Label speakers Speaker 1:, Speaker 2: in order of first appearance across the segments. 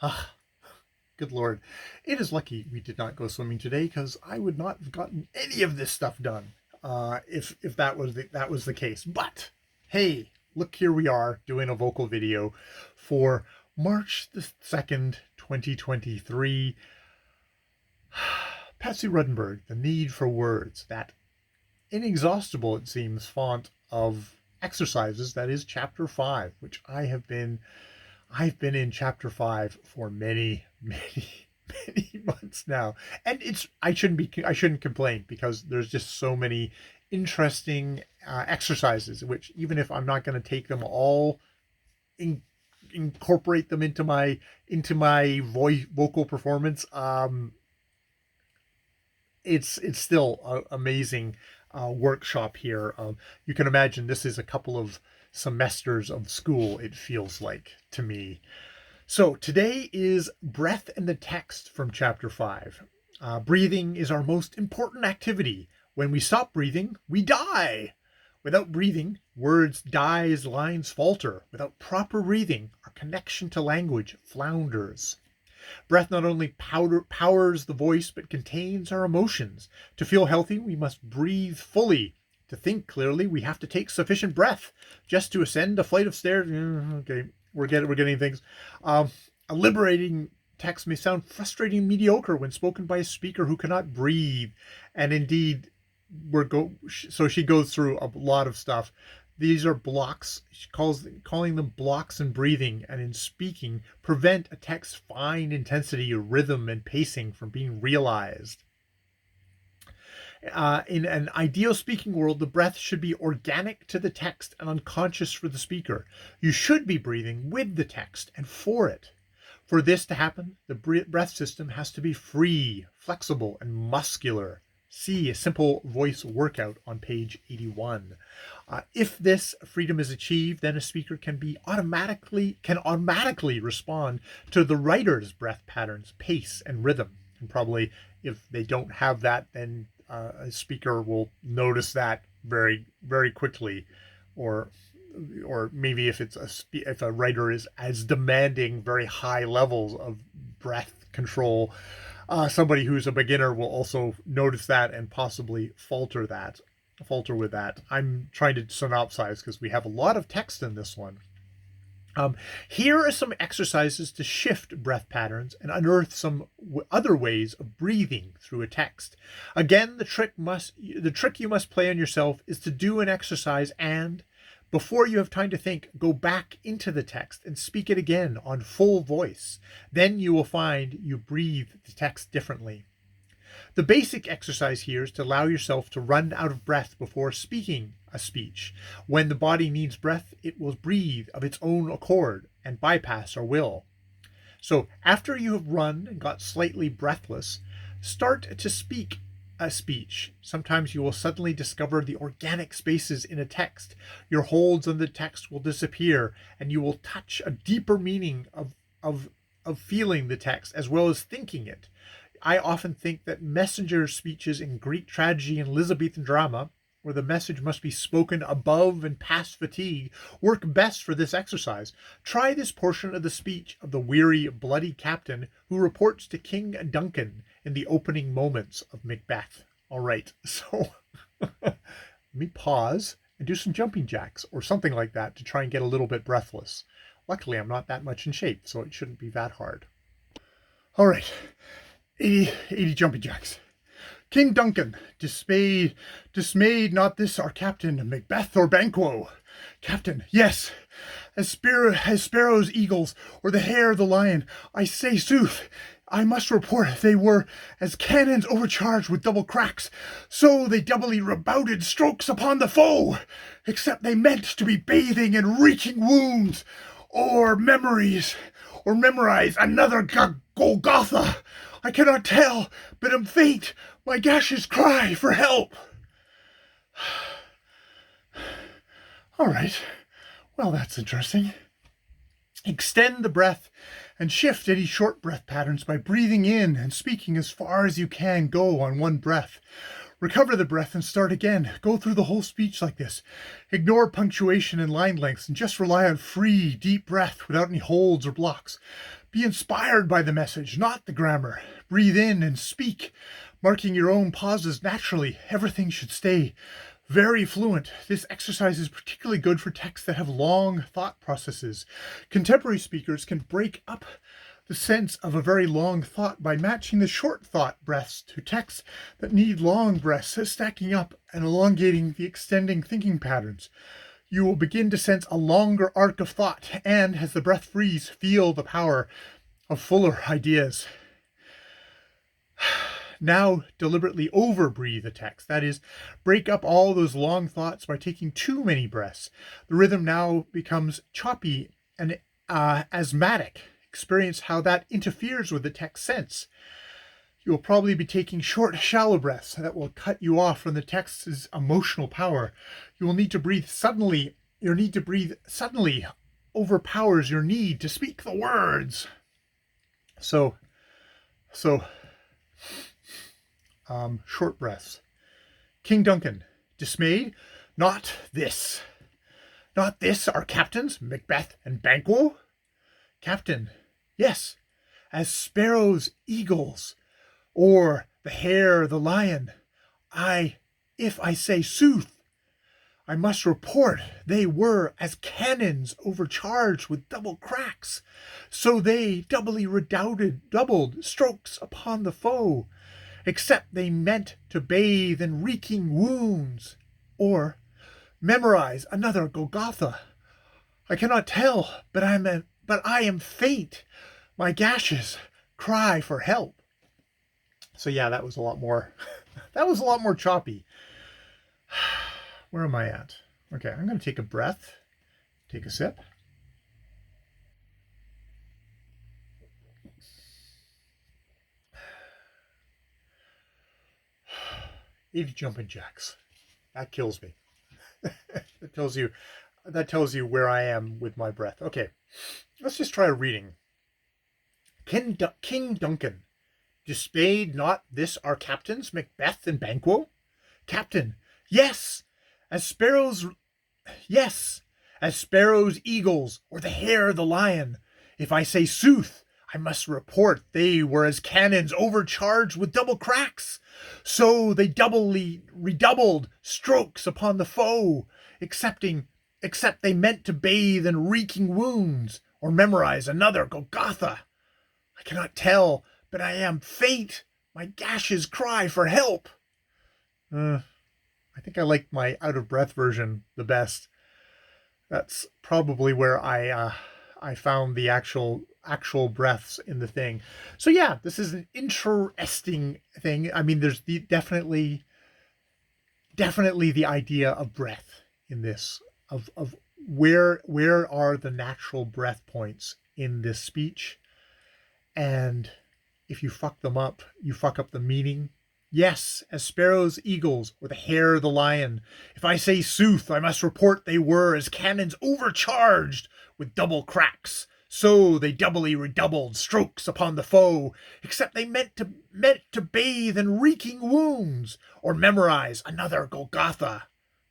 Speaker 1: Ah, good Lord. It is lucky we did not go swimming today because I would not have gotten any of this stuff done if that was the case. But hey, look, here we are doing a vocal video for March the 2nd, 2023. Patsy Rdnbrgh, The Need for Words, that inexhaustible, it seems, font of exercises that is chapter 5, which I've been in chapter 5 for many months now. And I shouldn't complain because there's just so many interesting exercises, which even if I'm not going to take them all, in, incorporate them into my vocal performance, it's still an amazing workshop here. You can imagine this is a couple of semesters of school, it feels like to me. So today is breath and the text from chapter 5. Breathing is our most important activity. When we stop breathing, we die. Without breathing, words die as lines falter. Without proper breathing, our connection to language flounders. Breath not only powers the voice, but contains our emotions. To feel healthy, we must breathe fully. To think clearly, we have to take sufficient breath. Just to ascend a flight of stairs, okay, we're getting things. A liberating text may sound frustrating and mediocre when spoken by a speaker who cannot breathe. And indeed, so she goes through a lot of stuff. These are blocks. She calling them blocks in breathing and in speaking prevent a text's fine intensity, rhythm, and pacing from being realized. In an ideal speaking world, the breath should be organic to the text and unconscious for the speaker. You should be breathing with the text and for it. For this to happen, the breath system has to be free, flexible, and muscular. See a simple voice workout on page 81. If this freedom is achieved, then a speaker can automatically respond to the writer's breath patterns, pace, and rhythm. And probably if they don't have that, then a speaker will notice that very quickly, or maybe if if a writer is as demanding very high levels of breath control, somebody who's a beginner will also notice that and possibly falter with that. I'm trying to synopsize because we have a lot of text in this one. Here are some exercises to shift breath patterns and unearth some other ways of breathing through a text. Again, the trick you must play on yourself is to do an exercise and, before you have time to think, go back into the text and speak it again on full voice. Then you will find you breathe the text differently. The basic exercise here is to allow yourself to run out of breath before speaking a speech. When the body needs breath, it will breathe of its own accord and bypass our will. So after you have run and got slightly breathless, start to speak a speech. Sometimes you will suddenly discover the organic spaces in a text. Your holds on the text will disappear, and you will touch a deeper meaning of feeling the text as well as thinking it. I often think that messenger speeches in Greek tragedy and Elizabethan drama, where the message must be spoken above and past fatigue, work best for this exercise. Try this portion of the speech of the weary, bloody captain who reports to King Duncan in the opening moments of Macbeth. All right, so let me pause and do some jumping jacks or something like that to try and get a little bit breathless. Luckily, I'm not that much in shape, so it shouldn't be that hard. All right. 80 jumping jacks. King Duncan, dismayed, not this our captain, Macbeth or Banquo. Captain, yes, as sparrows, eagles, or the hare, the lion, I say sooth, I must report they were as cannons overcharged with double cracks, so they doubly rebounded strokes upon the foe, except they meant to be bathing in reeking wounds, or memorize another Golgotha. I cannot tell, but am faint. My gashes cry for help. All right. Well, that's interesting. Extend the breath and shift any short breath patterns by breathing in and speaking as far as you can go on one breath. Recover the breath and start again. Go through the whole speech like this. Ignore punctuation and line lengths and just rely on free, deep breath without any holds or blocks. Be inspired by the message, not the grammar. Breathe in and speak, marking your own pauses naturally. Everything should stay very fluent. This exercise is particularly good for texts that have long thought processes. Contemporary speakers can break up the sense of a very long thought by matching the short thought breaths to texts that need long breaths, stacking up and elongating the extending thinking patterns. You will begin to sense a longer arc of thought and, as the breath frees, feel the power of fuller ideas. Now deliberately over-breathe a text. That is, break up all those long thoughts by taking too many breaths. The rhythm now becomes choppy and asthmatic. Experience how that interferes with the text sense. You will probably be taking short, shallow breaths that will cut you off from the text's emotional power. You will need to breathe suddenly. Your need to breathe suddenly overpowers your need to speak the words. Short breaths. King Duncan, dismayed? Not this. Not this, our captains, Macbeth and Banquo? Captain, yes, as sparrows, eagles, or the hare, the lion. If I say sooth, I must report they were as cannons overcharged with double cracks. So they doubly doubled strokes upon the foe, except they meant to bathe in reeking wounds, or memorize another Golgotha. I cannot tell, but I am faint. My gashes cry for help. So yeah, that was a lot more. That was a lot more choppy. Where am I at? Okay, I'm going to take a breath. Take a sip. 80 jumping jacks. That kills me. That tells you where I am with my breath. Okay, let's just try a reading. King Duncan, dismayed not this our captains, Macbeth and Banquo? Captain, yes, as sparrows, eagles, or the hare, the lion. If I say sooth, I must report they were as cannons overcharged with double cracks. So they doubly redoubled strokes upon the foe, except they meant to bathe in reeking wounds, or memorize another Golgotha. I cannot tell, but I am faint. My gashes cry for help. I think I like my out-of-breath version the best. That's probably where I found the actual breaths in the thing. So yeah, this is an interesting thing. I mean, there's definitely the idea of breath in this, of where are the natural breath points in this speech, and if you fuck them up, you fuck up the meaning. Yes, as sparrows, eagles, or the hare, the lion. If I say sooth, I must report they were as cannons overcharged with double cracks. So they doubly redoubled strokes upon the foe, except they meant to bathe in reeking wounds, or memorize another Golgotha.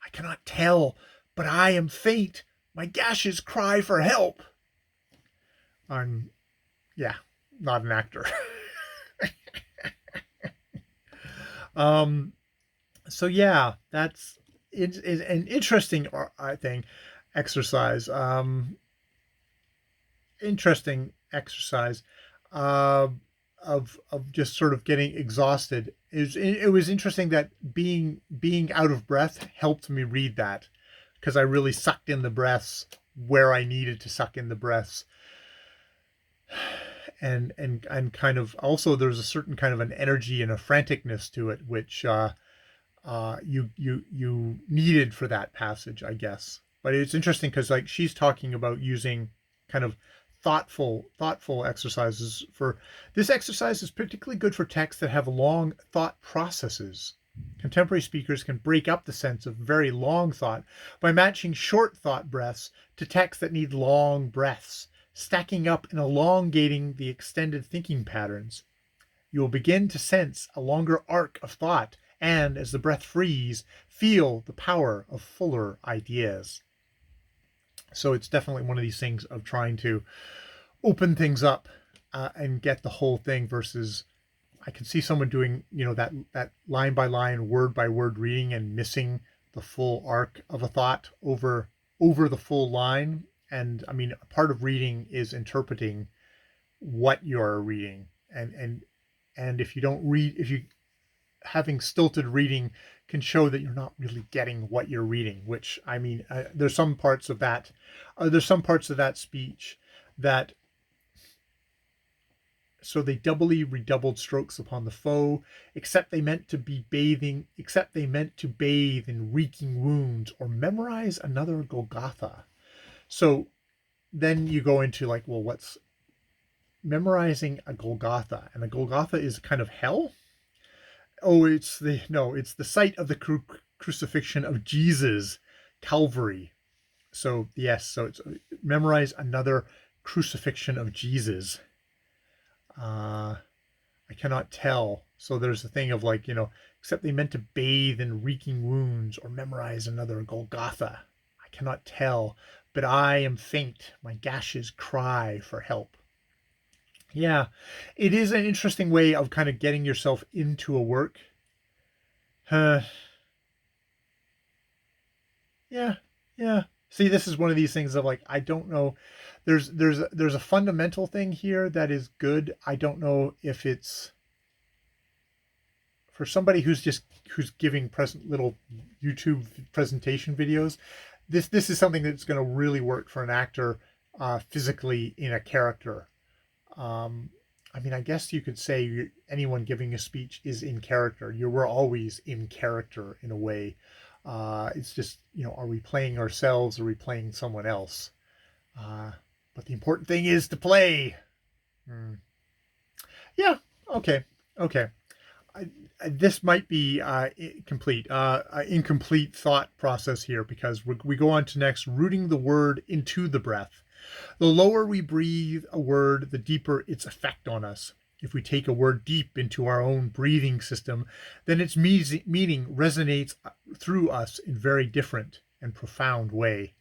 Speaker 1: I cannot tell, but I am faint. My gashes cry for help. I'm, not an actor. So yeah, that's an interesting, I think, exercise. Interesting exercise of just sort of getting exhausted. It was interesting that being out of breath helped me read that, because I really sucked in the breaths where I needed to suck in the breaths. And kind of also there's a certain kind of an energy and a franticness to it, which you needed for that passage, I guess. But it's interesting because like she's talking about using kind of thoughtful exercises. For this exercise is particularly good for texts that have long thought processes. Contemporary speakers can break up the sense of very long thought by matching short thought breaths to texts that need long breaths, stacking up and elongating the extended thinking patterns. You will begin to sense a longer arc of thought and as the breath frees, feel the power of fuller ideas. So it's definitely one of these things of trying to open things up and get the whole thing versus I can see someone doing, that line by line, word by word reading and missing the full arc of a thought over the full line. And I mean, part of reading is interpreting what you're reading. And if you don't read, if you having stilted reading can show that you're not really getting what you're reading, which I mean, there's some parts of that speech that so they doubly redoubled strokes upon the foe, except they meant to bathe in reeking wounds or memorize another Golgotha. So then you go into like, well, what's memorizing a Golgotha? And a Golgotha is kind of hell. Oh, it's the site of the crucifixion of Jesus, Calvary. So yes, so it's memorize another crucifixion of Jesus. I cannot tell. So there's a thing of like, except they meant to bathe in reeking wounds or memorize another Golgotha. I cannot tell, but I am faint. My gashes cry for help. Yeah, it is an interesting way of kind of getting yourself into a work. Yeah. See, this is one of these things of like, I don't know. There's a fundamental thing here that is good. I don't know if it's for somebody who's giving little YouTube presentation videos. This is something that's going to really work for an actor physically in a character. I mean, I guess you could say anyone giving a speech is in character. We're always in character in a way. It's just, are we playing ourselves? Or are we playing someone else? But the important thing is to play. Yeah. Okay. This might be incomplete thought process here because we go on to next, rooting the word into the breath. The lower we breathe a word, the deeper its effect on us. If we take a word deep into our own breathing system, then its meaning resonates through us in very different and profound way.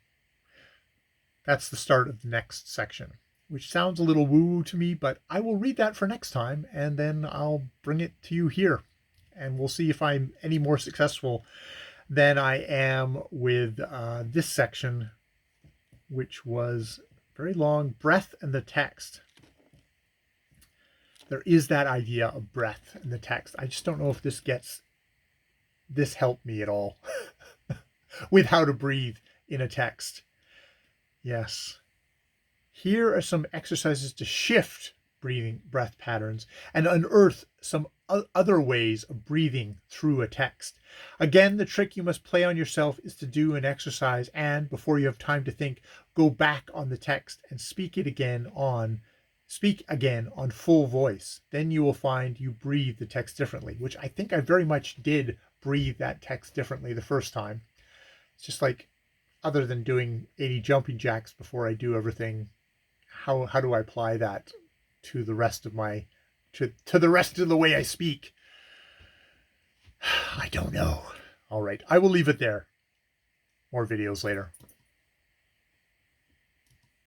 Speaker 1: That's the start of the next section, which sounds a little woo to me, but I will read that for next time, and then I'll bring it to you here. And we'll see if I'm any more successful than I am with this section, which was very long, breath and the text. There is that idea of breath and the text. I just don't know if this helped me at all with how to breathe in a text. Yes. Here are some exercises to shift breath patterns and unearth some other ways of breathing through a text. Again, the trick you must play on yourself is to do an exercise and, before you have time to think, go back on the text and speak again on full voice. Then you will find you breathe the text differently, which I think I very much did breathe that text differently the first time. It's just like, other than doing 80 jumping jacks before I do everything, how do I apply that to the rest of the rest of the way I speak? I don't know. All right, I will leave it there. More videos later.